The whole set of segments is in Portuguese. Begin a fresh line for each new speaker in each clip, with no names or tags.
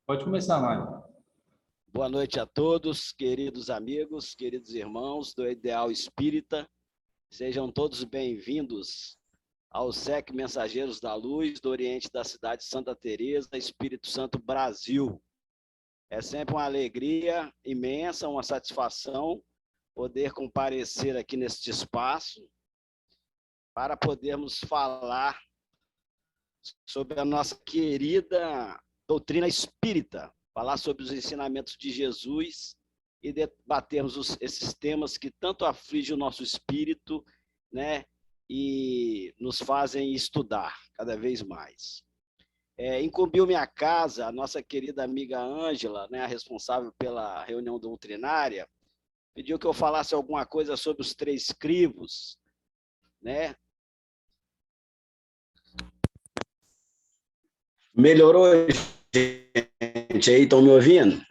Pode começar, Mário.
Boa noite a todos, queridos amigos, queridos irmãos do Ideal Espírita. Sejam todos bem-vindos ao SEC Mensageiros da Luz, do Oriente da cidade de Santa Teresa, Espírito Santo, Brasil. É sempre uma alegria imensa, uma satisfação poder comparecer aqui neste espaço para podermos falar sobre a nossa querida doutrina espírita, falar sobre os ensinamentos de Jesus e debatermos esses temas que tanto afligem o nosso espírito, né, e nos fazem estudar cada vez mais. Incumbiu minha casa a nossa querida amiga Ângela, né, a responsável pela reunião doutrinária, pediu que eu falasse alguma coisa sobre os três crivos, né? Melhorou, gente? Aí estão me ouvindo?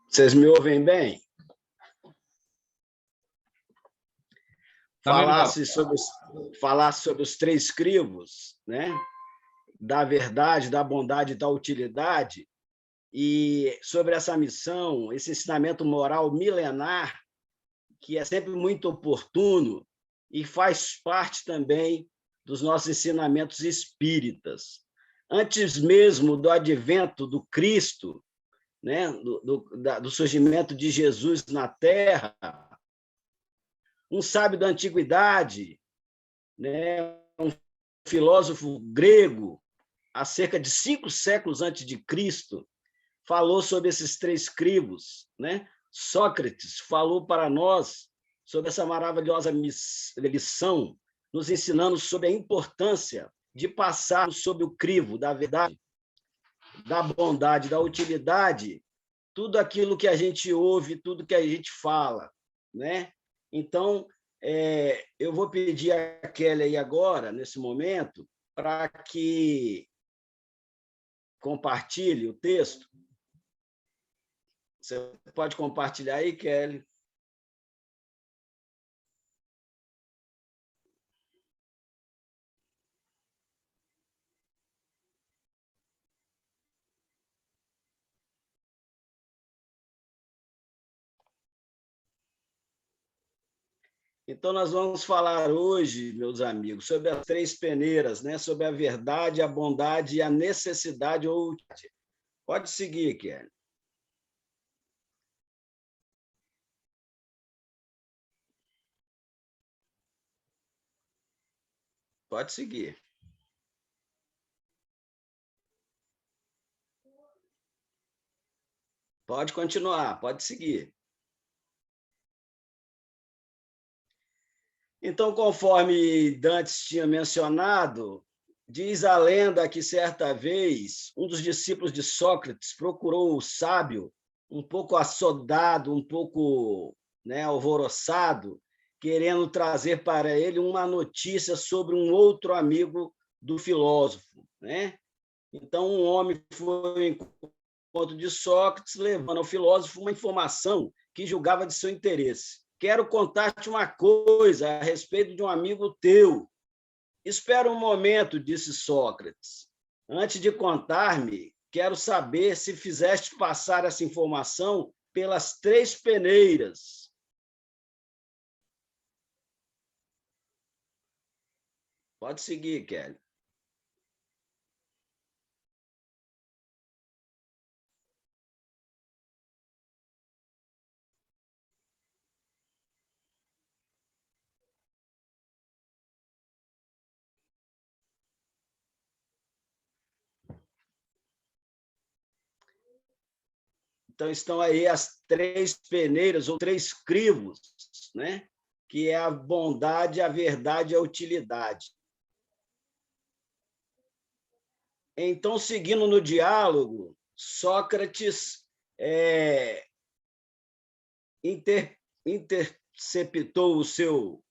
Vocês me ouvem bem? Falasse sobre os três crivos, né? Da verdade, da bondade e da utilidade, e sobre essa missão, esse ensinamento moral milenar, que é sempre muito oportuno e faz parte também dos nossos ensinamentos espíritas. Antes mesmo do advento do Cristo, né, do surgimento de Jesus na Terra, um sábio da antiguidade, né, um filósofo grego, há cerca de 5 séculos antes de Cristo, falou sobre esses três crivos, né? Sócrates falou para nós sobre essa maravilhosa lição, nos ensinando sobre a importância de passar sobre o crivo da verdade, da bondade, da utilidade, tudo aquilo que a gente ouve, tudo que a gente fala, né? Então, eu vou pedir a Kelly aí agora, nesse momento, para que compartilhe o texto. Você pode compartilhar aí, Kelly? Então, nós vamos falar hoje, meus amigos, sobre as três peneiras, né? Sobre a verdade, a bondade e a necessidade ou utilidade. Pode seguir, Kelly. Pode seguir. Pode continuar, pode seguir. Então, conforme Dantes tinha mencionado, diz a lenda que certa vez um dos discípulos de Sócrates procurou o sábio, um pouco assodado, um pouco, né, alvoroçado, querendo trazer para ele uma notícia sobre um outro amigo do filósofo, né? Então, um homem foi ao encontro de Sócrates, levando ao filósofo uma informação que julgava de seu interesse. Quero contar-te uma coisa a respeito de um amigo teu. Espera um momento, disse Sócrates. Antes de contar-me, quero saber se fizeste passar essa informação pelas três peneiras. Pode seguir, Kelly. Então, estão aí as três peneiras, ou três crivos, né? Que é a bondade, a verdade e a utilidade. Então, seguindo no diálogo, Sócrates interceptou o seu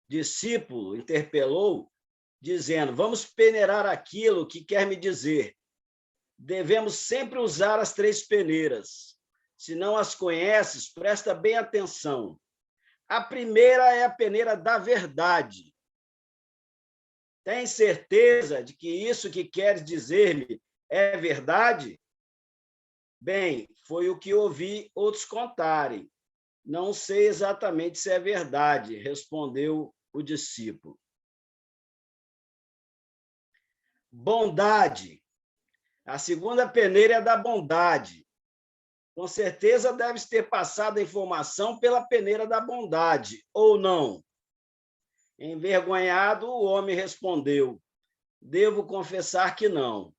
discípulo, interpelou, dizendo: vamos peneirar aquilo que quer me dizer. Devemos sempre usar as três peneiras. Se não as conheces, presta bem atenção. A primeira é a peneira da verdade. Tem certeza de que isso que queres dizer-me é verdade? Bem, foi o que ouvi outros contarem. Não sei exatamente se é verdade, respondeu o discípulo. Bondade. A segunda peneira é da bondade. Com certeza deves ter passado a informação pela peneira da bondade, ou não? Envergonhado, o homem respondeu: devo confessar que não.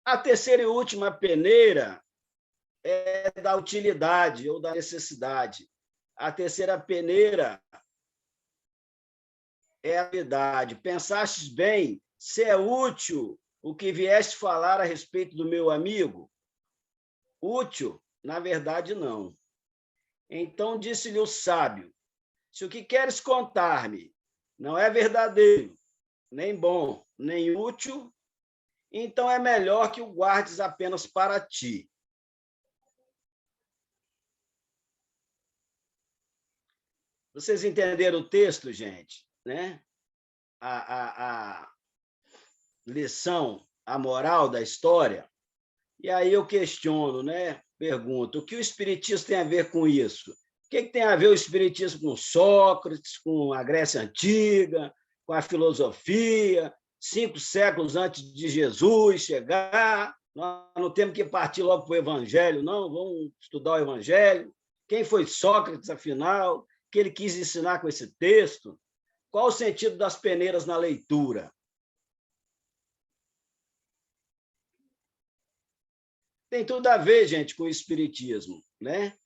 A terceira e última peneira é da utilidade ou da necessidade. A terceira peneira é a verdade. Pensastes bem, se é útil o que vieste falar a respeito do meu amigo? Útil? Na verdade, não. Então disse-lhe o sábio: se o que queres contar-me não é verdadeiro, nem bom, nem útil, então é melhor que o guardes apenas para ti. Vocês entenderam o texto, gente? Né? A lição, a moral da história. E aí eu questiono, né? Pergunto, o que o Espiritismo tem a ver com isso? O que tem a ver o Espiritismo com Sócrates, com a Grécia Antiga, com a filosofia, 5 séculos antes de Jesus chegar? Nós não temos que partir logo para o Evangelho, não, vamos estudar o Evangelho. Quem foi Sócrates, afinal? O que ele quis ensinar com esse texto? Qual o sentido das peneiras na leitura? Tem tudo a ver, gente, com o Espiritismo, né?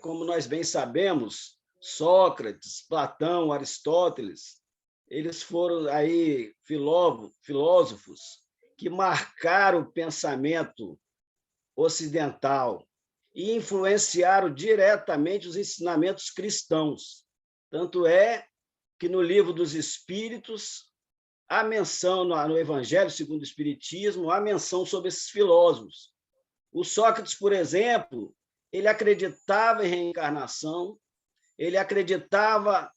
Como nós bem sabemos, Sócrates, Platão, Aristóteles, eles foram aí filósofos que marcaram o pensamento ocidental e influenciaram diretamente os ensinamentos cristãos. Tanto é que no Livro dos Espíritos há menção, no Evangelho segundo o Espiritismo, há menção sobre esses filósofos. O Sócrates, por exemplo, ele acreditava em reencarnação, ele acreditava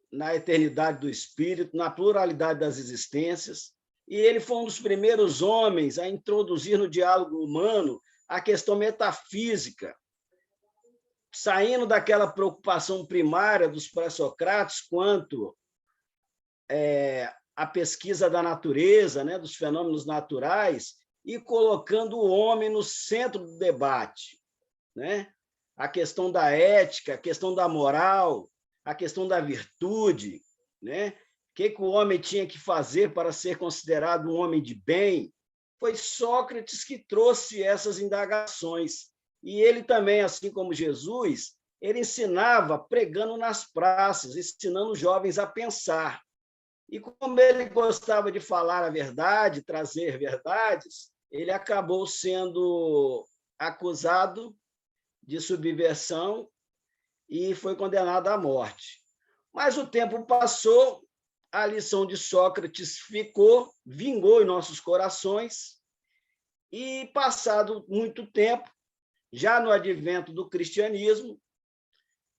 na eternidade do espírito, na pluralidade das existências, e ele foi um dos primeiros homens a introduzir no diálogo humano a questão metafísica, saindo daquela preocupação primária dos pré-socráticos quanto à pesquisa da natureza, né, dos fenômenos naturais, e colocando o homem no centro do debate, né? A questão da ética, a questão da moral, a questão da virtude, né? O que o homem tinha que fazer para ser considerado um homem de bem? Foi Sócrates que trouxe essas indagações. E ele também, assim como Jesus, ele ensinava pregando nas praças, ensinando os jovens a pensar. E como ele gostava de falar a verdade, trazer verdades, ele acabou sendo acusado de subversão e foi condenado à morte. Mas o tempo passou, a lição de Sócrates ficou, vingou em nossos corações, e passado muito tempo, já no advento do cristianismo,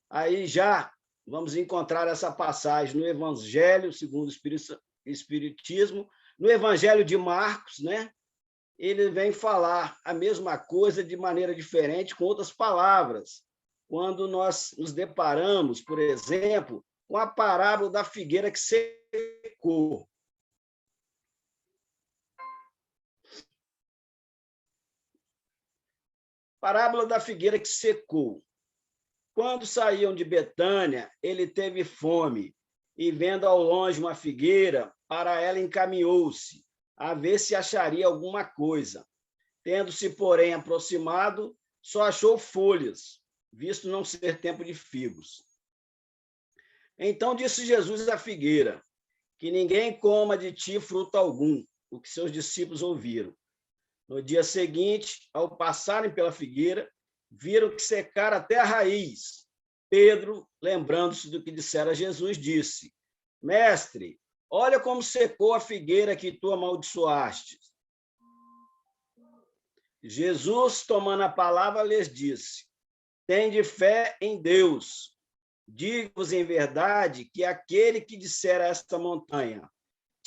aí já vamos encontrar essa passagem no Evangelho segundo o Espiritismo, no Evangelho de Marcos, né? Ele vem falar a mesma coisa de maneira diferente, com outras palavras. Quando nós nos deparamos, por exemplo, com a parábola da figueira que secou. Parábola da figueira que secou. Quando saíam de Betânia, ele teve fome e, vendo ao longe uma figueira, para ela encaminhou-se, a ver se acharia alguma coisa. Tendo-se, porém, aproximado, só achou folhas, visto não ser tempo de figos. Então disse Jesus à figueira: que ninguém coma de ti fruto algum, o que seus discípulos ouviram. No dia seguinte, ao passarem pela figueira, viram que secara até a raiz. Pedro, lembrando-se do que dissera Jesus, disse: Mestre, olha como secou a figueira que tu amaldiçoaste. Jesus, tomando a palavra, lhes disse: Tende fé em Deus. Digo-vos em verdade que aquele que disser a esta montanha,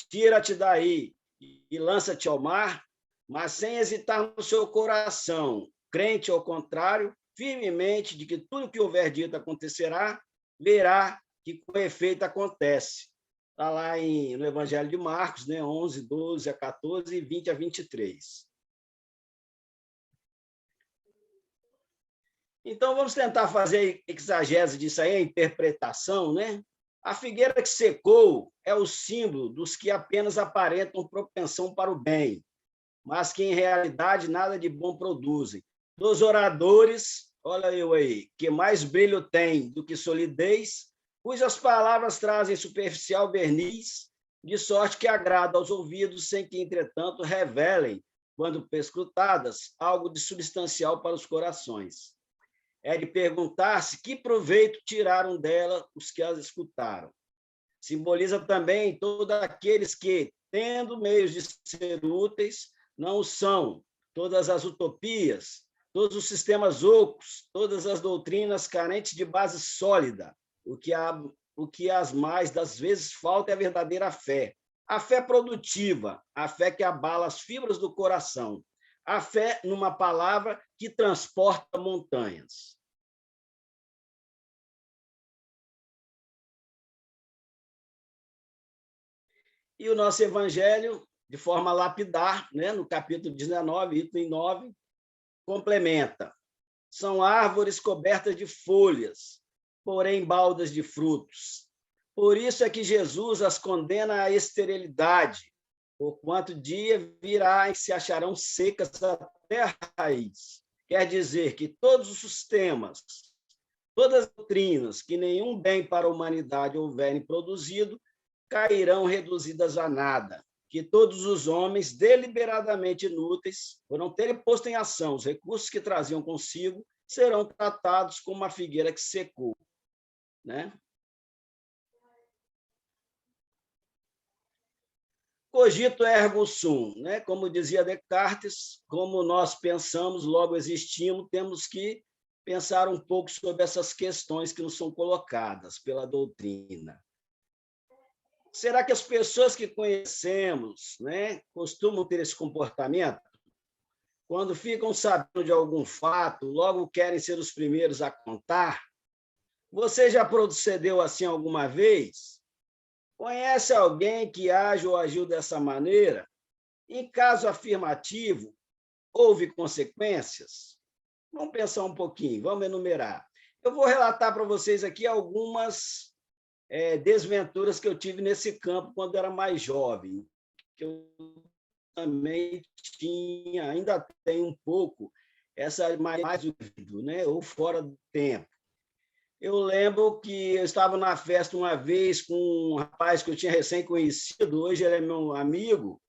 tira-te daí e lança-te ao mar, mas sem hesitar no seu coração, crente ao contrário, firmemente de que tudo que houver dito acontecerá, verá que com efeito acontece. Está lá no Evangelho de Marcos, né, 11, 12 a 14 e 20 a 23. Então, vamos tentar fazer exagese disso aí, a interpretação, né? A figueira que secou é o símbolo dos que apenas aparentam propensão para o bem, mas que, em realidade, nada de bom produzem. Dos oradores, olha eu aí, que mais brilho tem do que solidez, cujas palavras trazem superficial verniz, de sorte que agrada aos ouvidos, sem que, entretanto, revelem, quando perscrutadas, algo de substancial para os corações. É de perguntar-se que proveito tiraram dela os que as escutaram. Simboliza também todos aqueles que, tendo meios de ser úteis, não o são. Todas as utopias, todos os sistemas ocos, todas as doutrinas carentes de base sólida. O que as mais das vezes falta é a verdadeira fé. A fé produtiva, a fé que abala as fibras do coração. A fé, numa palavra, que transporta montanhas. E o nosso evangelho, de forma lapidar, né, no capítulo 19, item 9, complementa. São árvores cobertas de folhas, porém baldas de frutos. Por isso é que Jesus as condena à esterilidade, porquanto dia virá em que se acharão secas até a raiz. Quer dizer que todos os sistemas, todas as doutrinas que nenhum bem para a humanidade houverem produzido, cairão reduzidas a nada, que todos os homens deliberadamente inúteis, por não terem posto em ação os recursos que traziam consigo, serão tratados como uma figueira que secou, né? Cogito ergo sum, né? Como dizia Descartes, como nós pensamos, logo existimos, temos que pensar um pouco sobre essas questões que nos são colocadas pela doutrina. Será que as pessoas que conhecemos, né, costumam ter esse comportamento? Quando ficam sabendo de algum fato, logo querem ser os primeiros a contar? Você já procedeu assim alguma vez? Conhece alguém que age ou agiu dessa maneira? Em caso afirmativo, houve consequências? Vamos pensar um pouquinho, vamos enumerar. Eu vou relatar para vocês aqui algumas desventuras que eu tive nesse campo quando era mais jovem, que eu também tinha, ainda tenho um pouco, essa mais do né? Ou fora do tempo. Eu lembro que eu estava na festa uma vez com um rapaz que eu tinha recém-conhecido, hoje ele é meu amigo,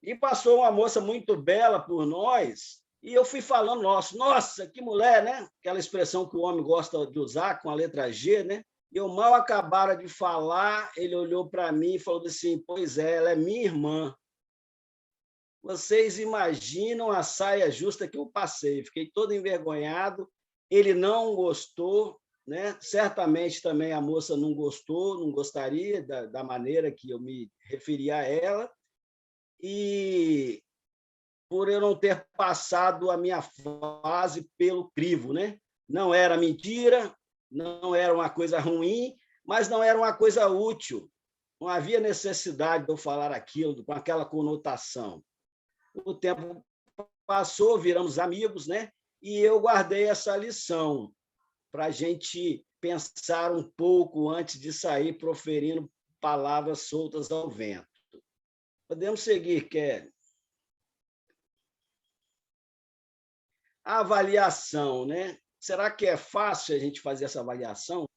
e passou uma moça muito bela por nós, e eu fui falando, nossa, que mulher, né? Aquela expressão que o homem gosta de usar com a letra G, né? E eu mal acabara de falar, ele olhou para mim e falou assim, pois é, ela é minha irmã. Vocês imaginam a saia justa que eu passei, fiquei todo envergonhado, ele não gostou, né? Certamente também a moça não gostou, não gostaria da maneira que eu me referia a ela, e por eu não ter passado a minha fase pelo crivo, né? Não era mentira, não era uma coisa ruim, mas não era uma coisa útil. Não havia necessidade de eu falar aquilo com aquela conotação. O tempo passou, viramos amigos, né? E eu guardei essa lição para a gente pensar um pouco antes de sair proferindo palavras soltas ao vento. Podemos seguir, Kelly. A avaliação, né? Será que é fácil a gente fazer essa avaliação?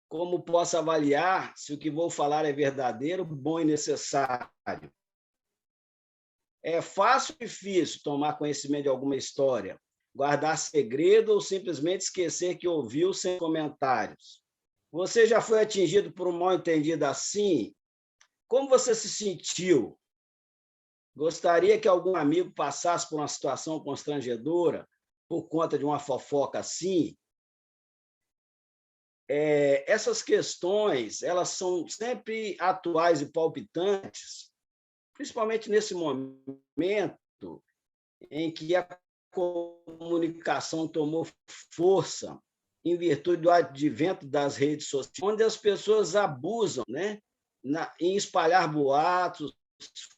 Como posso avaliar se o que vou falar é verdadeiro, bom e necessário? É fácil ou difícil tomar conhecimento de alguma história, guardar segredo ou simplesmente esquecer que ouviu sem comentários? Você já foi atingido por um mal-entendido assim? Como você se sentiu? Gostaria que algum amigo passasse por uma situação constrangedora por conta de uma fofoca assim? essas questões elas são sempre atuais e palpitantes, principalmente nesse momento em que a comunicação tomou força em virtude do advento das redes sociais, onde as pessoas abusam, né, em espalhar boatos,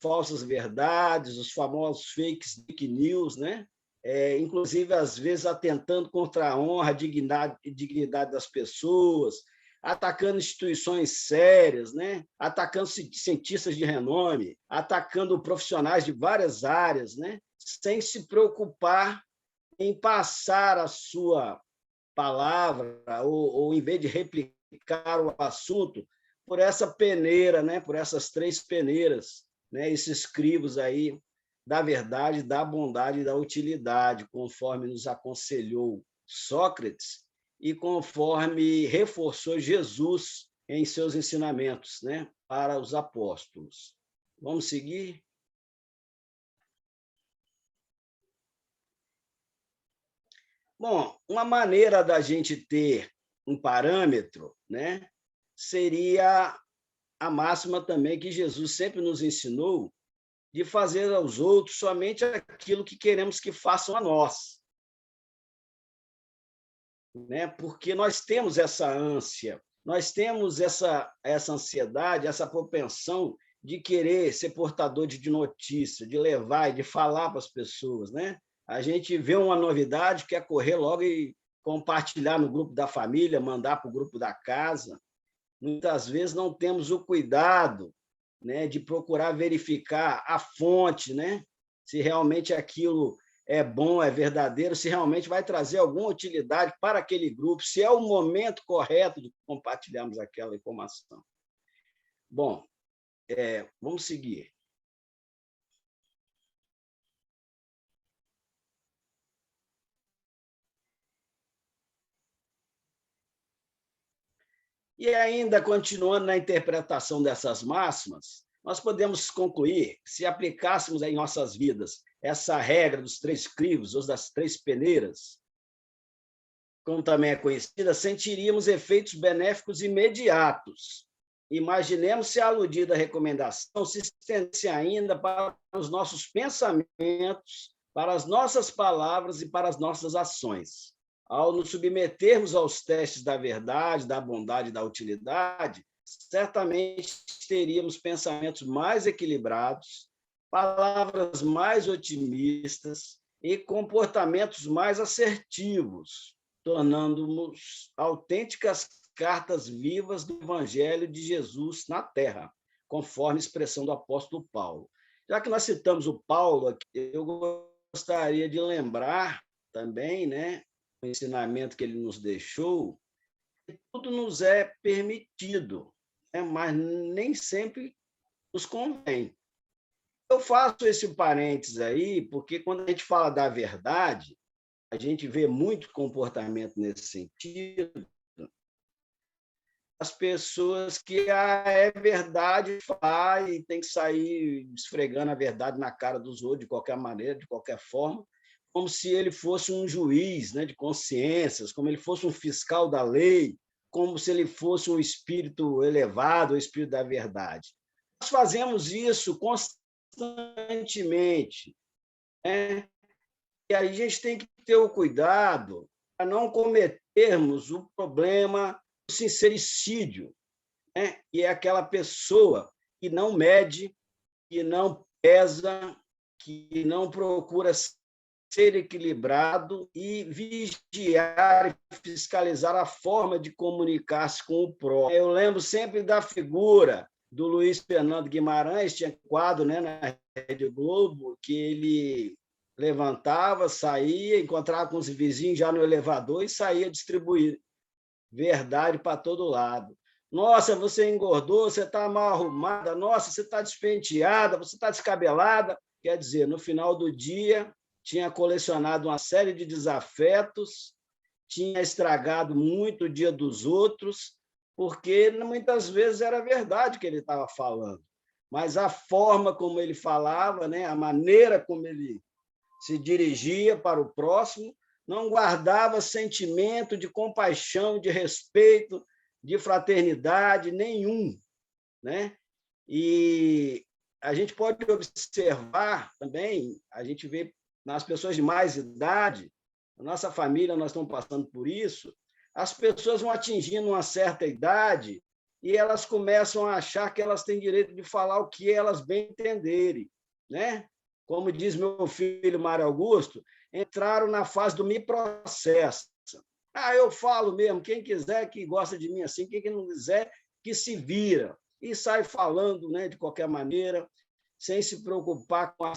falsas verdades, os famosos fake news, né? Inclusive, às vezes, atentando contra a honra, a dignidade das pessoas, atacando instituições sérias, né? Atacando cientistas de renome, atacando profissionais de várias áreas, né? Sem se preocupar em passar a sua palavra, ou em vez de replicar o assunto, por essa peneira, né? Por essas três peneiras, né? Esses crivos aí da verdade, da bondade e da utilidade, conforme nos aconselhou Sócrates e conforme reforçou Jesus em seus ensinamentos, né, para os apóstolos. Vamos seguir? Bom, uma maneira da gente ter um parâmetro, né, seria a máxima também que Jesus sempre nos ensinou, de fazer aos outros somente aquilo que queremos que façam a nós, né? Porque nós temos essa ânsia, nós temos essa ansiedade, essa propensão de querer ser portador de notícia, de levar e de falar para as pessoas, né? A gente vê uma novidade, quer correr logo e compartilhar no grupo da família, mandar para o grupo da casa. Muitas vezes não temos o cuidado, né, de procurar verificar a fonte, né, se realmente aquilo é bom, é verdadeiro, se realmente vai trazer alguma utilidade para aquele grupo, se é o momento correto de compartilharmos aquela informação. Bom, vamos seguir. E ainda continuando na interpretação dessas máximas, nós podemos concluir, se aplicássemos em nossas vidas essa regra dos três crivos, ou das três peneiras, como também é conhecida, sentiríamos efeitos benéficos imediatos. Imaginemos se a aludida recomendação se estendesse ainda para os nossos pensamentos, para as nossas palavras e para as nossas ações. Ao nos submetermos aos testes da verdade, da bondade e da utilidade, certamente teríamos pensamentos mais equilibrados, palavras mais otimistas e comportamentos mais assertivos, tornando-nos autênticas cartas vivas do Evangelho de Jesus na Terra, conforme a expressão do apóstolo Paulo. Já que nós citamos o Paulo aqui, eu gostaria de lembrar também, né, o ensinamento que ele nos deixou, que tudo nos é permitido, né, mas nem sempre nos convém. Eu faço esse parênteses aí, porque quando a gente fala da verdade, a gente vê muito comportamento nesse sentido, as pessoas que é verdade faz e tem que sair esfregando a verdade na cara dos outros de qualquer maneira, de qualquer forma, como se ele fosse um juiz, né, de consciências, como ele fosse um fiscal da lei, como se ele fosse um espírito elevado, o espírito da verdade. Nós fazemos isso constantemente, né? E aí a gente tem que ter o cuidado para não cometermos o problema do sincericídio, né? E é aquela pessoa que não mede, que não pesa, que não procura ser equilibrado e vigiar e fiscalizar a forma de comunicar-se com o próximo. Eu lembro sempre da figura do Luiz Fernando Guimarães, tinha quadro, né, na Rede Globo, que ele levantava, saía, encontrava com os vizinhos já no elevador e saía distribuir verdade para todo lado. Nossa, você engordou, você está mal arrumada, nossa, você está despenteada, você está descabelada. Quer dizer, no final do dia, tinha colecionado uma série de desafetos, tinha estragado muito o dia dos outros, porque muitas vezes era verdade que ele estava falando, mas a forma como ele falava, né, a maneira como ele se dirigia para o próximo, não guardava sentimento de compaixão, de respeito, de fraternidade nenhum, né? E a gente pode observar também, a gente vê nas pessoas de mais idade, a nossa família, nós estamos passando por isso, as pessoas vão atingindo uma certa idade e elas começam a achar que elas têm direito de falar o que elas bem entenderem, né? Como diz meu filho Mário Augusto, entraram na fase do me processa. Ah, eu falo mesmo, quem quiser que gosta de mim assim, quem não quiser que se vira. E sai falando, né, de qualquer maneira, sem se preocupar com a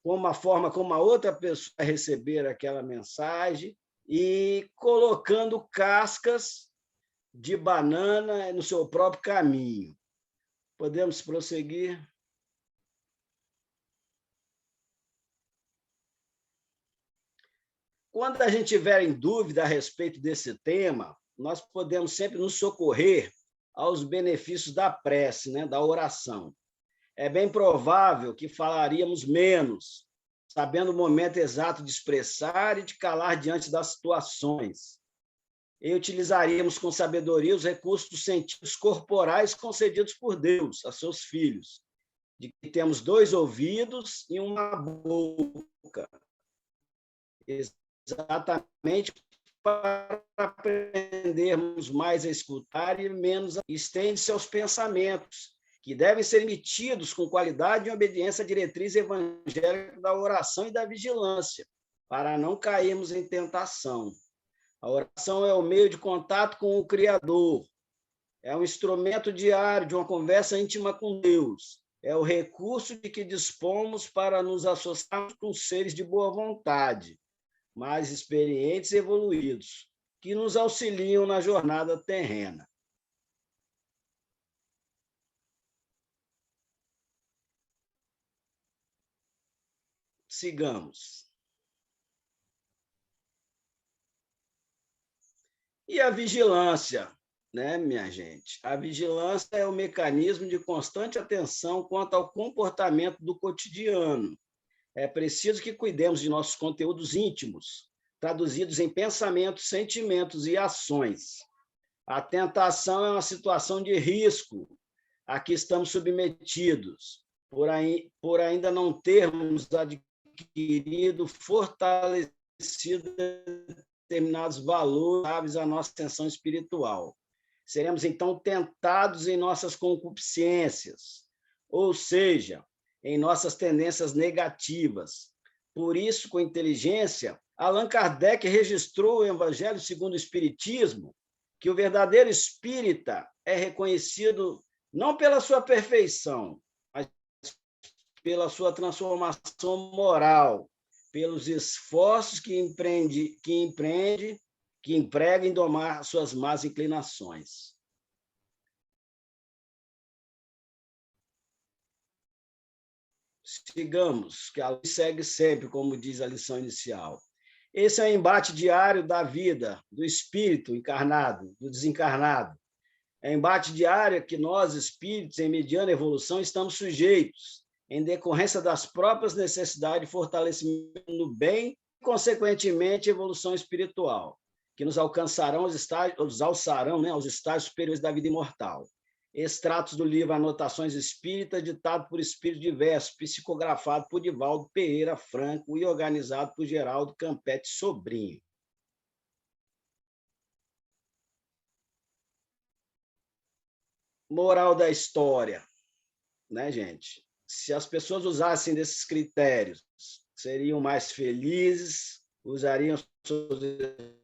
com uma forma como a outra pessoa receber aquela mensagem e colocando cascas de banana no seu próprio caminho. Podemos prosseguir? Quando a gente tiver em dúvida a respeito desse tema, nós podemos sempre nos socorrer aos benefícios da prece, né, da oração. É bem provável que falaríamos menos, sabendo o momento exato de expressar e de calar diante das situações. E utilizaríamos com sabedoria os recursos dos sentidos corporais concedidos por Deus a seus filhos, de que temos 2 ouvidos e uma boca, exatamente para aprendermos mais a escutar e menos a estende-se aos pensamentos, que devem ser emitidos com qualidade e obediência à diretriz evangélica da oração e da vigilância, para não cairmos em tentação. A oração é o meio de contato com o Criador, é um instrumento diário de uma conversa íntima com Deus, é o recurso de que dispomos para nos associarmos com seres de boa vontade, mais experientes e evoluídos, que nos auxiliam na jornada terrena. Sigamos. E a vigilância, né, minha gente? A vigilância é o mecanismo de constante atenção quanto ao comportamento do cotidiano. É preciso que cuidemos de nossos conteúdos íntimos, traduzidos em pensamentos, sentimentos e ações. A tentação é uma situação de risco a que estamos submetidos, por ainda não termos adquirido, fortalecido determinados valores à nossa ascensão espiritual. Seremos, então, tentados em nossas concupiscências, ou seja, em nossas tendências negativas. Por isso, com inteligência, Allan Kardec registrou o Evangelho segundo o Espiritismo, que o verdadeiro espírita é reconhecido não pela sua perfeição, mas pela sua transformação moral, pelos esforços que emprega em domar suas más inclinações. Sigamos, que a luz segue sempre, como diz a lição inicial. Esse é o embate diário da vida, do espírito encarnado, do desencarnado. É o embate diário que nós, espíritos, em mediana evolução, estamos sujeitos, em decorrência das próprias necessidades de fortalecimento no bem e, consequentemente, evolução espiritual, que nos alcançarão os alçarão, né, aos estágios superiores da vida imortal. Extratos do livro Anotações Espíritas, ditado por espíritos diversos, psicografado por Divaldo Pereira Franco e organizado por Geraldo Campete Sobrinho. Moral da história, né, gente? Se as pessoas usassem desses critérios, seriam mais felizes, usariam seus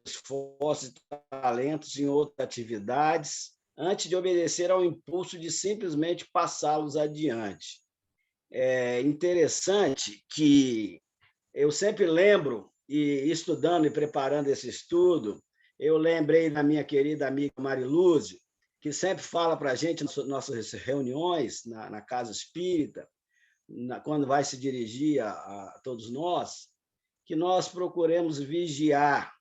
esforços e talentos em outras atividades, antes de obedecer ao impulso de simplesmente passá-los adiante. É interessante que eu sempre lembro, e estudando e preparando esse estudo, eu lembrei da minha querida amiga Marilúzio, que sempre fala para a gente nas nossas reuniões na Casa Espírita, quando vai se dirigir a todos nós, que nós procuremos vigiar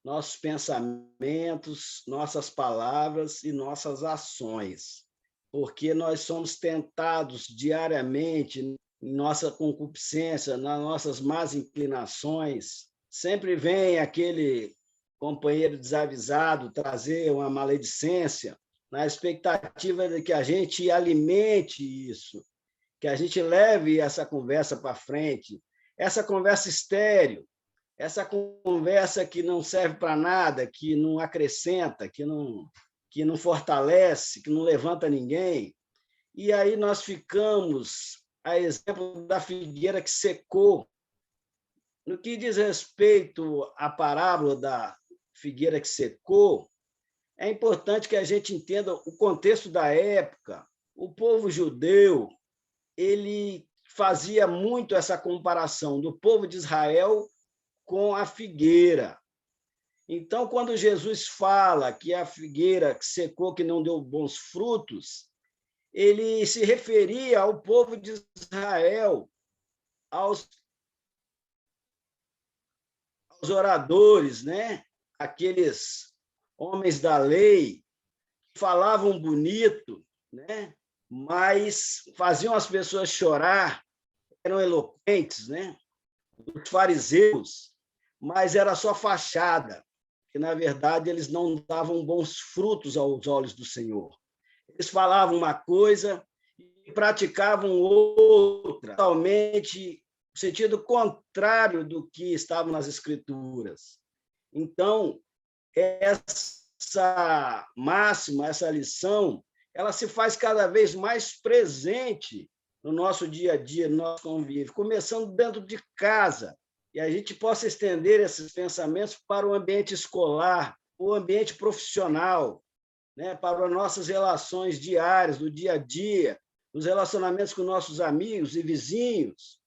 nossos pensamentos, nossas palavras e nossas ações, porque nós somos tentados diariamente em nossa concupiscência, nas nossas más inclinações. Sempre vem aquele companheiro desavisado trazer uma maledicência, na expectativa de que a gente alimente isso, que a gente leve essa conversa para frente, essa conversa estéril, essa conversa que não serve para nada, que não acrescenta, que não fortalece, que não levanta ninguém. E aí nós ficamos, a exemplo da figueira que secou. No que diz respeito à parábola da figueira que secou, é importante que a gente entenda o contexto da época. O povo judeu, ele fazia muito essa comparação do povo de Israel com a figueira. Então, quando Jesus fala que a figueira que secou, que não deu bons frutos, ele se referia ao povo de Israel, aos oradores, né? Aqueles homens da lei que falavam bonito, né? Mas faziam as pessoas chorar, eram eloquentes, né? Os fariseus, mas era só fachada, que na verdade eles não davam bons frutos aos olhos do Senhor. Eles falavam uma coisa e praticavam outra, totalmente no sentido contrário do que estava nas Escrituras. Então, essa máxima, essa lição, ela se faz cada vez mais presente no nosso dia a dia, no nosso convívio, começando dentro de casa, e a gente possa estender esses pensamentos para o ambiente escolar, o ambiente profissional, né, para as nossas relações diárias, do dia a dia, os relacionamentos com nossos amigos e vizinhos,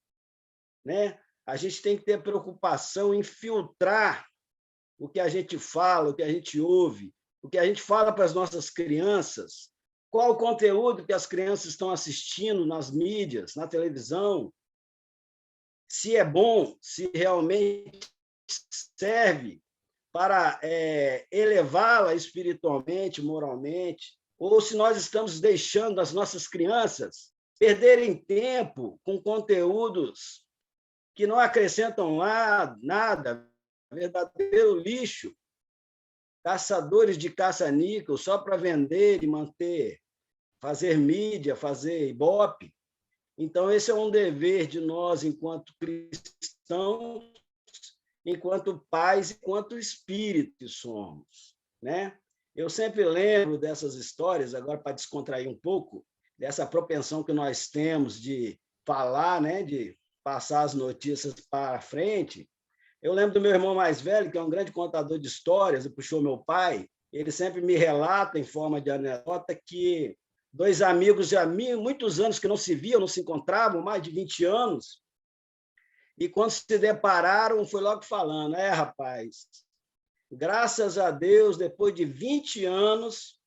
né? A gente tem que ter preocupação em filtrar o que a gente fala, o que a gente ouve, o que a gente fala para as nossas crianças, qual o conteúdo que as crianças estão assistindo nas mídias, na televisão, se é bom, se realmente serve para elevá-la espiritualmente, moralmente, ou se nós estamos deixando as nossas crianças perderem tempo com conteúdos que não acrescentam nada, verdadeiro lixo, caçadores de caça-níquel só para vender e manter, fazer mídia, fazer ibope. Então, esse é um dever de nós, enquanto cristãos, enquanto pais, enquanto espírito que somos, né? Eu sempre lembro dessas histórias, agora para descontrair um pouco, dessa propensão que nós temos de falar, né, de passar as notícias para frente. Eu lembro do meu irmão mais velho, que é um grande contador de histórias, e puxou meu pai, ele sempre me relata, em forma de anedota, que dois amigos de muitos anos que não se viam, não se encontravam, mais de 20 anos, e quando se depararam, foi logo falando, rapaz, graças a Deus, depois de 20 anos,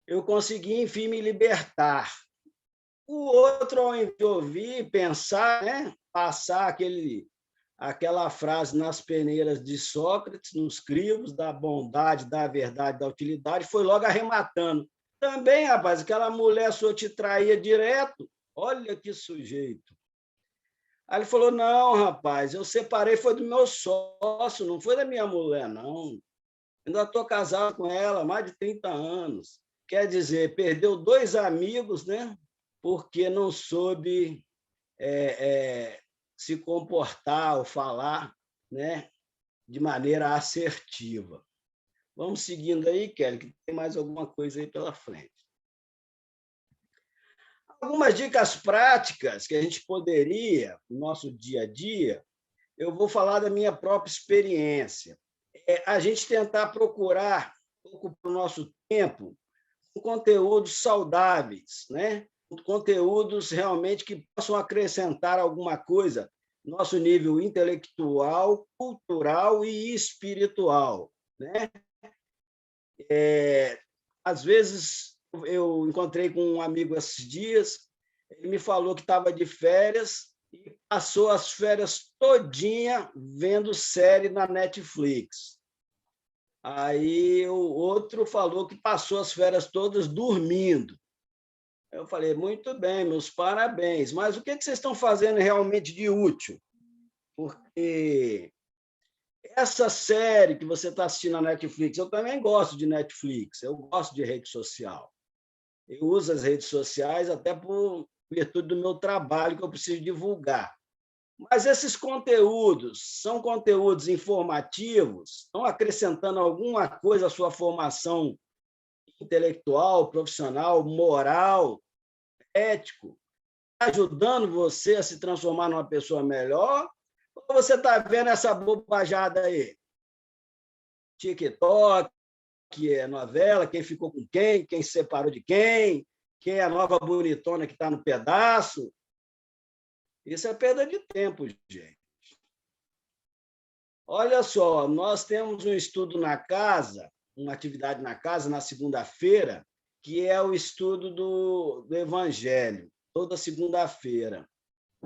eu consegui, enfim, me libertar. O outro, ao invés de ouvir, pensar, né, passar aquela frase nas peneiras de Sócrates, nos crivos da bondade, da verdade, da utilidade, foi logo arrematando. Também, rapaz, aquela mulher sua te traía direto. Olha que sujeito. Aí ele falou, não, rapaz, eu separei, foi do meu sócio, não foi da minha mulher, não. Ainda estou casado com ela há mais de 30 anos. Quer dizer, perdeu 2 amigos, né? Porque não soube se comportar ou falar, né, de maneira assertiva. Vamos seguindo aí, Kelly, que tem mais alguma coisa aí pela frente. Algumas dicas práticas que a gente poderia, no nosso dia a dia, eu vou falar da minha própria experiência. A gente tentar procurar, ocupar o nosso tempo com conteúdos saudáveis, né? Conteúdos realmente que possam acrescentar alguma coisa no nosso nível intelectual, cultural e espiritual, né? Às vezes, eu encontrei com um amigo esses dias, ele me falou que estava de férias e passou as férias todinha vendo série na Netflix. Aí o outro falou que passou as férias todas dormindo. Eu falei, muito bem, meus parabéns, mas o que vocês estão fazendo realmente de útil? Porque essa série que você está assistindo na Netflix, eu também gosto de Netflix, eu gosto de rede social. Eu uso as redes sociais até por virtude do meu trabalho que eu preciso divulgar. Mas esses conteúdos são conteúdos informativos? Estão acrescentando alguma coisa à sua formação intelectual, profissional, moral, ético? Ajudando você a se transformar numa pessoa melhor? Ou você está vendo essa bobajada aí? TikTok, que é novela, quem ficou com quem se separou de quem é a nova bonitona que está no pedaço. Isso é perda de tempo, gente. Olha só, nós temos um estudo na casa, uma atividade na casa, na segunda-feira, que é o estudo do Evangelho, toda segunda-feira.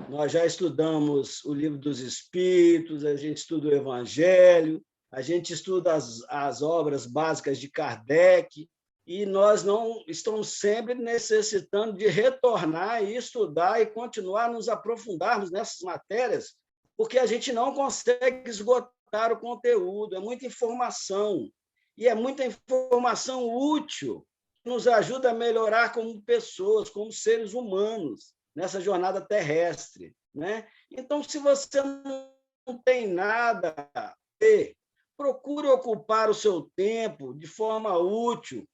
Nós já estudamos o Livro dos Espíritos, a gente estuda o Evangelho, a gente estuda as obras básicas de Kardec, e nós não estamos sempre necessitando de retornar e estudar e continuar nos aprofundarmos nessas matérias, porque a gente não consegue esgotar o conteúdo, é muita informação, e é muita informação útil, que nos ajuda a melhorar como pessoas, como seres humanos, nessa jornada terrestre. Né? Então, se você não tem nada a ver, procure ocupar o seu tempo de forma útil,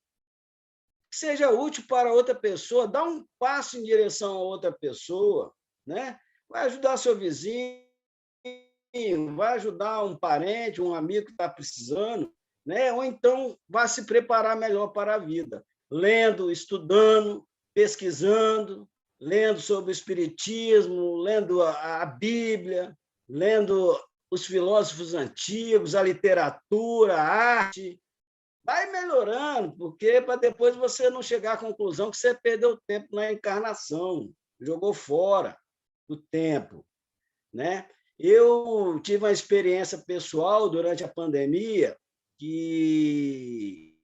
que seja útil para outra pessoa, dá um passo em direção a outra pessoa, né? Vai ajudar seu vizinho, vai ajudar um parente, um amigo que está precisando, né? Ou então vai se preparar melhor para a vida, lendo, estudando, pesquisando, lendo sobre o Espiritismo, lendo a Bíblia, lendo os filósofos antigos, a literatura, a arte. Vai melhorando, porque para depois você não chegar à conclusão que você perdeu tempo na encarnação, jogou fora o tempo. Né? Eu tive uma experiência pessoal durante a pandemia que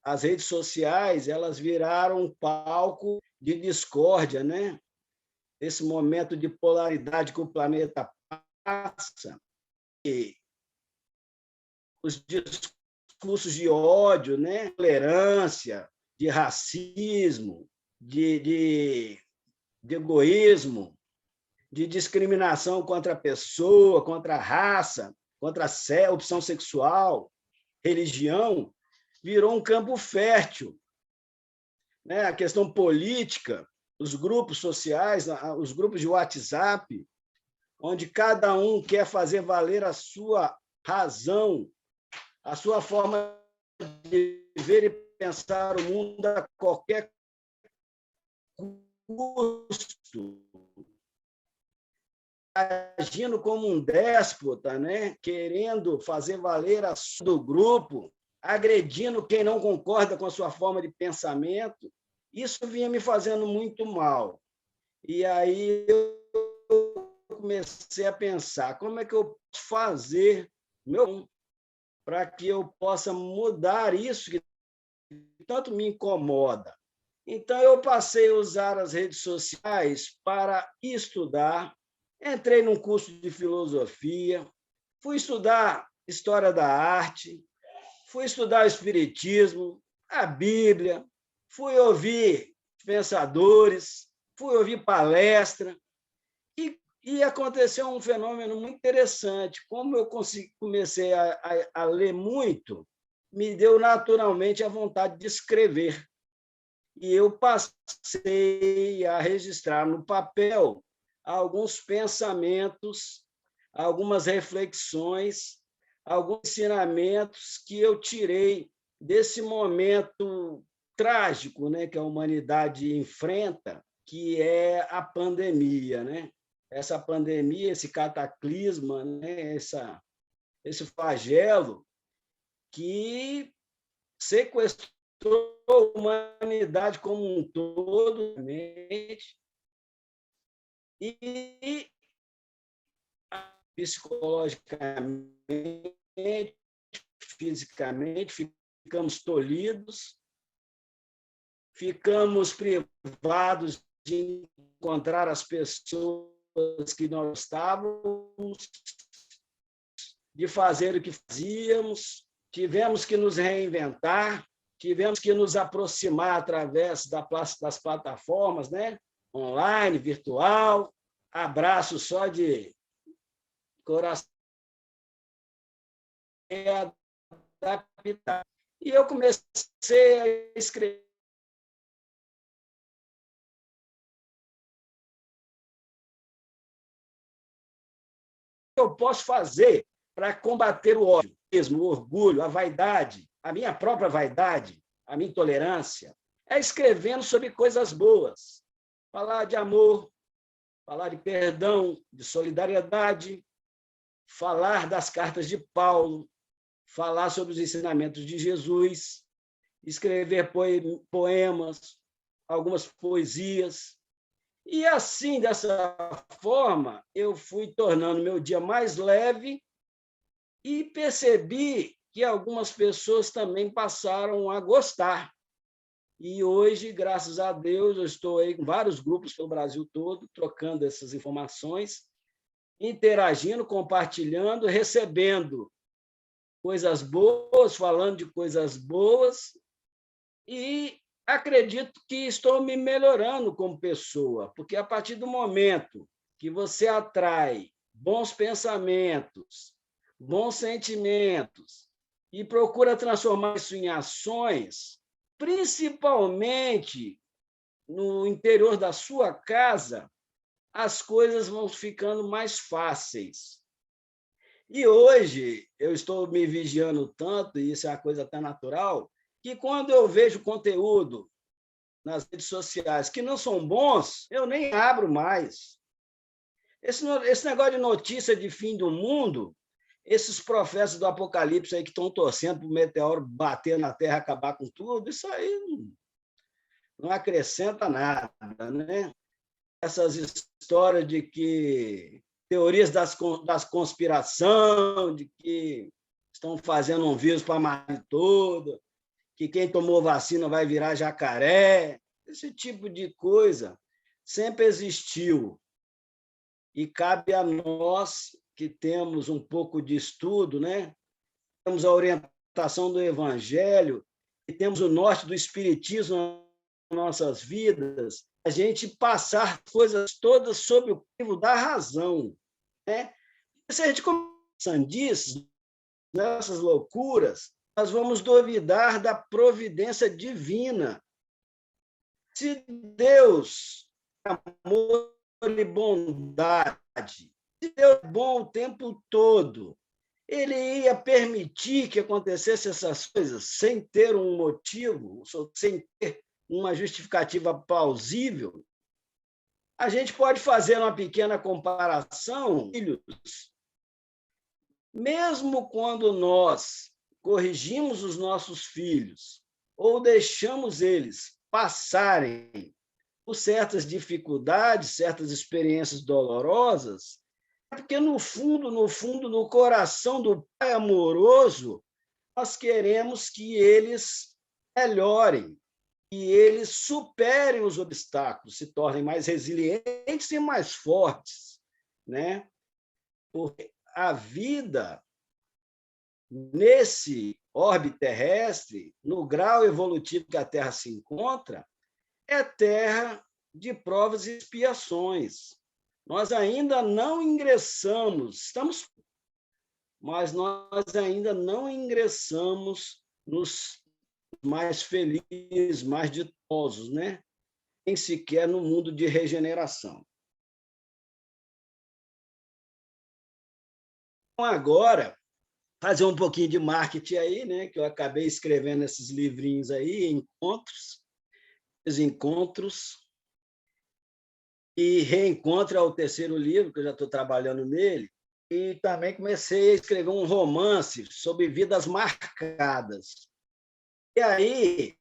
as redes sociais elas viraram um palco de discórdia, né? Esse momento de polaridade que o planeta passa, e os discursos de ódio, né? Tolerância, de racismo, de egoísmo, de discriminação contra a pessoa, contra a raça, contra a opção sexual, religião, virou um campo fértil. Né? A questão política, os grupos sociais, os grupos de WhatsApp, onde cada um quer fazer valer a sua razão, a sua forma de ver e pensar o mundo a qualquer custo, agindo como um déspota, né? Querendo fazer valer a do grupo, agredindo quem não concorda com a sua forma de pensamento. Isso vinha me fazendo muito mal. E aí eu comecei a pensar, como é que eu posso fazer para que eu possa mudar isso que tanto me incomoda. Então, eu passei a usar as redes sociais para estudar. Entrei num curso de filosofia, fui estudar história da arte, fui estudar o espiritismo, a Bíblia, fui ouvir pensadores, fui ouvir palestra, e aconteceu um fenômeno muito interessante. Como eu comecei a ler muito, me deu naturalmente a vontade de escrever. E eu passei a registrar no papel alguns pensamentos, algumas reflexões, alguns ensinamentos que eu tirei desse momento trágico, né, que a humanidade enfrenta, que é a pandemia, né? Essa pandemia, esse cataclisma, né, esse flagelo que sequestrou a humanidade como um todo, e psicologicamente, fisicamente, ficamos tolhidos, ficamos privados de encontrar as pessoas que nós estávamos, de fazer o que fazíamos, tivemos que nos reinventar, tivemos que nos aproximar através das plataformas, né? Online, virtual, abraço só de coração adaptar. E eu comecei a escrever. O que eu posso fazer para combater o ódio, o orgulho, a vaidade, a minha própria vaidade, a minha intolerância? É escrevendo sobre coisas boas. Falar de amor, falar de perdão, de solidariedade, falar das cartas de Paulo, falar sobre os ensinamentos de Jesus, escrever poemas, algumas poesias. E assim, dessa forma, eu fui tornando meu dia mais leve e percebi que algumas pessoas também passaram a gostar. E hoje, graças a Deus, eu estou aí com vários grupos pelo Brasil todo, trocando essas informações, interagindo, compartilhando, recebendo coisas boas, falando de coisas boas, e acredito que estou me melhorando como pessoa, porque a partir do momento que você atrai bons pensamentos, bons sentimentos e procura transformar isso em ações, principalmente no interior da sua casa, as coisas vão ficando mais fáceis. E hoje eu estou me vigiando tanto, e isso é uma coisa até natural, que quando eu vejo conteúdo nas redes sociais que não são bons, eu nem abro mais. Esse negócio de notícia de fim do mundo, esses profetas do Apocalipse aí que estão torcendo para o meteoro bater na Terra, acabar com tudo, isso aí não acrescenta nada, né? Essas histórias de que teorias das conspiração, de que estão fazendo um vírus para matar todo, que quem tomou vacina vai virar jacaré, esse tipo de coisa sempre existiu. E cabe a nós que temos um pouco de estudo, né? Temos a orientação do Evangelho, e temos o norte do Espiritismo nas nossas vidas, a gente passar coisas todas sob o crivo da razão, né? Se a gente começar disso, nessas loucuras, nós vamos duvidar da providência divina. Se Deus é amor e bondade, se Deus é bom o tempo todo, ele ia permitir que acontecessem essas coisas sem ter um motivo, sem ter uma justificativa plausível? A gente pode fazer uma pequena comparação, filhos. Mesmo quando nós corrigimos os nossos filhos ou deixamos eles passarem por certas dificuldades, certas experiências dolorosas, é porque, no fundo, no coração do Pai amoroso, nós queremos que eles melhorem, que eles superem os obstáculos, se tornem mais resilientes e mais fortes, né? Porque a vida nesse orbe terrestre, no grau evolutivo que a Terra se encontra, é terra de provas e expiações. Nós ainda não ingressamos, mas nós ainda não ingressamos nos mais felizes, mais ditosos, né? Nem sequer no mundo de regeneração. Então, agora, fazer um pouquinho de marketing aí, né? Que eu acabei escrevendo esses livrinhos aí, encontros, e Reencontro é o terceiro livro, que eu já estou trabalhando nele, e também comecei a escrever um romance sobre vidas marcadas. E aí,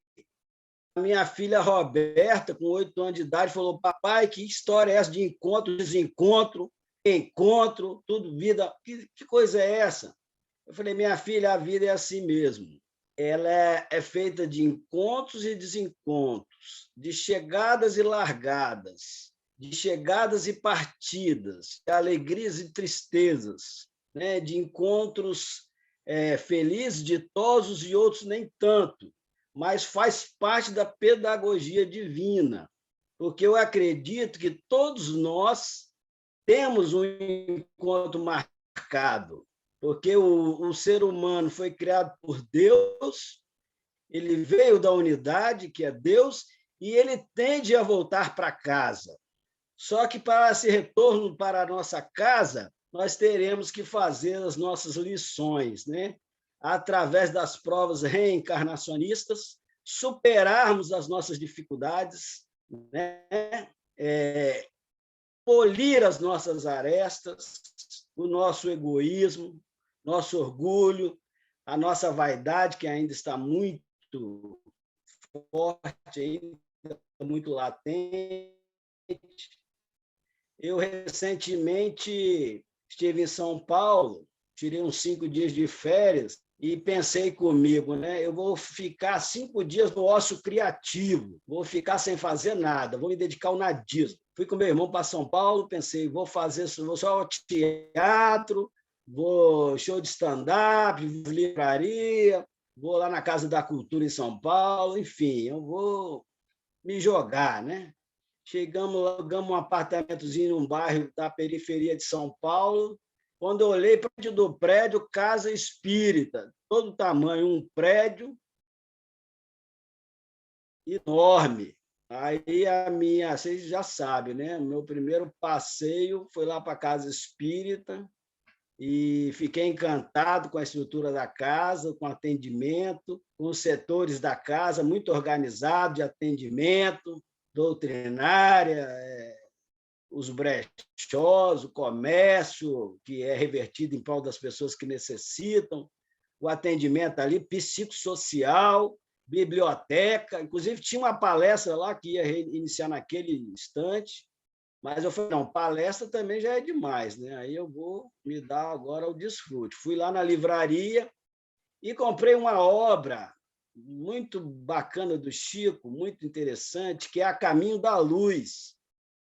a minha filha Roberta, com 8 anos de idade, falou: papai, que história é essa de encontro, desencontro, encontro, tudo vida, que coisa é essa? Eu falei: minha filha, a vida é assim mesmo. ela é feita de encontros e desencontros, de chegadas e largadas, de chegadas e partidas, de alegrias e tristezas, né? De encontros felizes, ditosos e outros nem tanto, mas faz parte da pedagogia divina, porque eu acredito que todos nós temos um encontro marcado, porque o ser humano foi criado por Deus, ele veio da unidade, que é Deus, e ele tende a voltar para casa. Só que para esse retorno para a nossa casa, nós teremos que fazer as nossas lições, né? Através das provas reencarnacionistas, superarmos as nossas dificuldades, né? Polir as nossas arestas, o nosso egoísmo, nosso orgulho, a nossa vaidade, que ainda está muito forte, ainda muito latente. Eu recentemente estive em São Paulo, tirei uns 5 dias de férias e pensei comigo, né? Eu vou ficar 5 dias no ócio criativo, vou ficar sem fazer nada, vou me dedicar ao nadismo. Fui com meu irmão para São Paulo, pensei, vou só teatro, vou show de stand-up, livraria, vou lá na Casa da Cultura em São Paulo, enfim, eu vou me jogar, né? Chegamos lá, alugamos um apartamentozinho num bairro da periferia de São Paulo. Quando eu olhei para dentro do prédio, Casa Espírita, todo tamanho, um prédio enorme. Aí vocês já sabem, né? Meu primeiro passeio foi lá para a Casa Espírita e fiquei encantado com a estrutura da casa, com o atendimento, com os setores da casa, muito organizado de atendimento, doutrinária, os brechós, o comércio, que é revertido em prol das pessoas que necessitam, o atendimento ali psicossocial, biblioteca, inclusive tinha uma palestra lá que ia iniciar naquele instante, mas eu falei, não, palestra também já é demais, né? Aí eu vou me dar agora o desfrute. Fui lá na livraria e comprei uma obra muito bacana do Chico, muito interessante, que é A Caminho da Luz.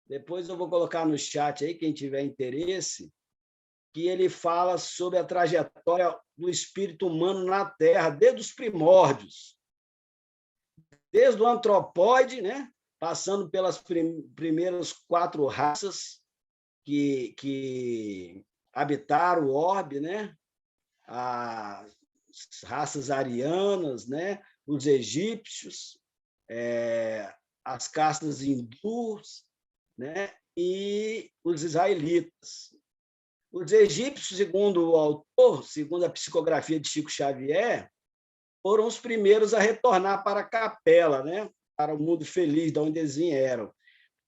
Depois eu vou colocar no chat aí, quem tiver interesse, que ele fala sobre a trajetória do espírito humano na Terra, desde os primórdios, desde o antropóide, né? Passando pelas primeiras 4 raças que habitaram o orbe, né? As raças arianas, né? Os egípcios, as castas hindus, né? E os israelitas. Os egípcios, segundo o autor, segundo a psicografia de Chico Xavier, foram os primeiros a retornar para a capela, né? Para o mundo feliz, de onde eles vieram,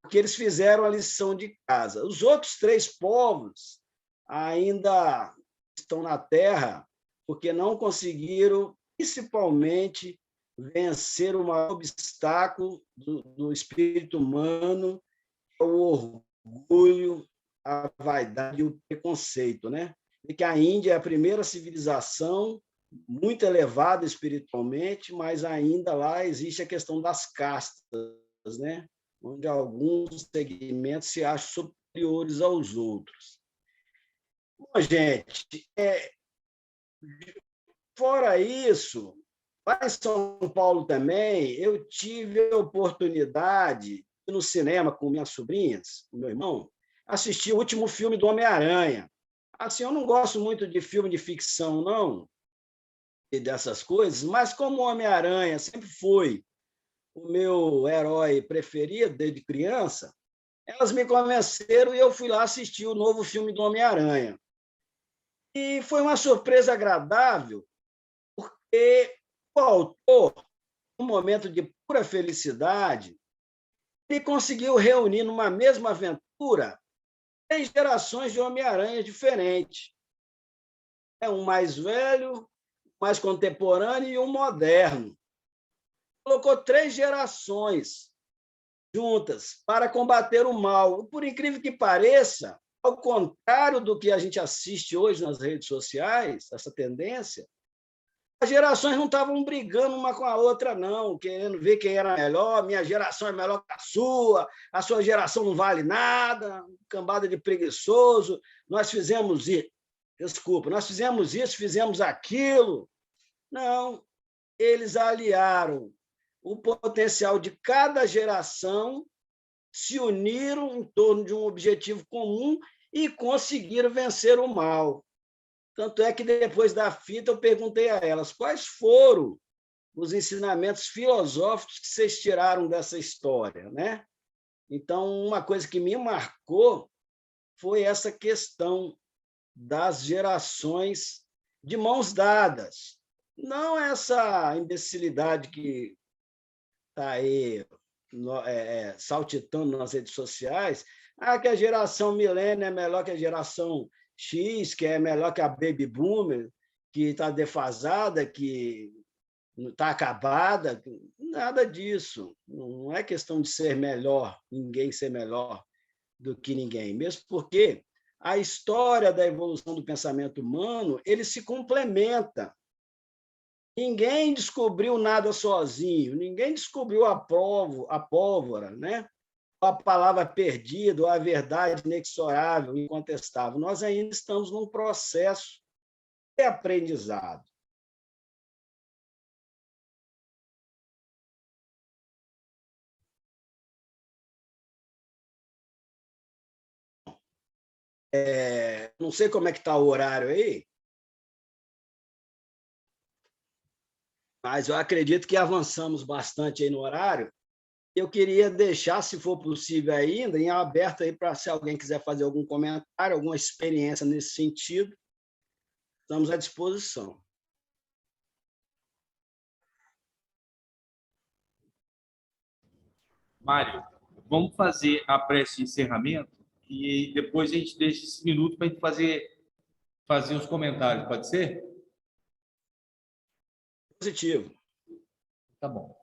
porque eles fizeram a lição de casa. Os outros 3 povos ainda estão na Terra porque não conseguiram, principalmente, vencer o maior obstáculo do espírito humano, que é o orgulho, a vaidade e o preconceito, né? E que a Índia é a primeira civilização muito elevada espiritualmente, mas ainda lá existe a questão das castas, né? Onde alguns segmentos se acham superiores aos outros. Bom, gente, fora isso, lá em São Paulo também, eu tive a oportunidade, no cinema com minhas sobrinhas, com meu irmão, assistir o último filme do Homem-Aranha. Assim, eu não gosto muito de filme de ficção, não, e dessas coisas, mas como o Homem-Aranha sempre foi o meu herói preferido desde criança, elas me convenceram e eu fui lá assistir o novo filme do Homem-Aranha. E foi uma surpresa agradável, porque o autor, num momento de pura felicidade, ele conseguiu reunir numa mesma aventura 3 gerações de Homem-Aranha diferentes. Um mais velho, mais contemporâneo e um moderno. Colocou 3 gerações juntas para combater o mal. Por incrível que pareça, ao contrário do que a gente assiste hoje nas redes sociais, essa tendência, as gerações não estavam brigando uma com a outra, não, querendo ver quem era melhor. Minha geração é melhor que a sua geração não vale nada, cambada de preguiçoso. Nós fizemos isso, desculpa, nós fizemos isso, fizemos aquilo. Não, eles aliaram o potencial de cada geração, se uniram em torno de um objetivo comum e conseguiram vencer o mal. Tanto é que, depois da fita, eu perguntei a elas quais foram os ensinamentos filosóficos que vocês tiraram dessa história, né? Então, uma coisa que me marcou foi essa questão das gerações de mãos dadas. Não essa imbecilidade que está aí saltitando nas redes sociais, que a geração milênio é melhor que a geração X, que é melhor que a baby boomer, que está defasada, que está acabada. Nada disso. Não é questão de ser melhor, ninguém ser melhor do que ninguém, mesmo porque a história da evolução do pensamento humano ele se complementa. Ninguém descobriu nada sozinho, ninguém descobriu a pólvora, né? A palavra perdida, ou a verdade inexorável, incontestável. Nós ainda estamos num processo de aprendizado. Não sei como é que está o horário aí, mas eu acredito que avançamos bastante aí no horário. Eu queria deixar, se for possível ainda, em aberto aí para se alguém quiser fazer algum comentário, alguma experiência nesse sentido, estamos à disposição.
Mário, vamos fazer a prece de encerramento e depois a gente deixa esse minuto para a gente fazer os comentários, pode ser?
Positivo.
Tá bom.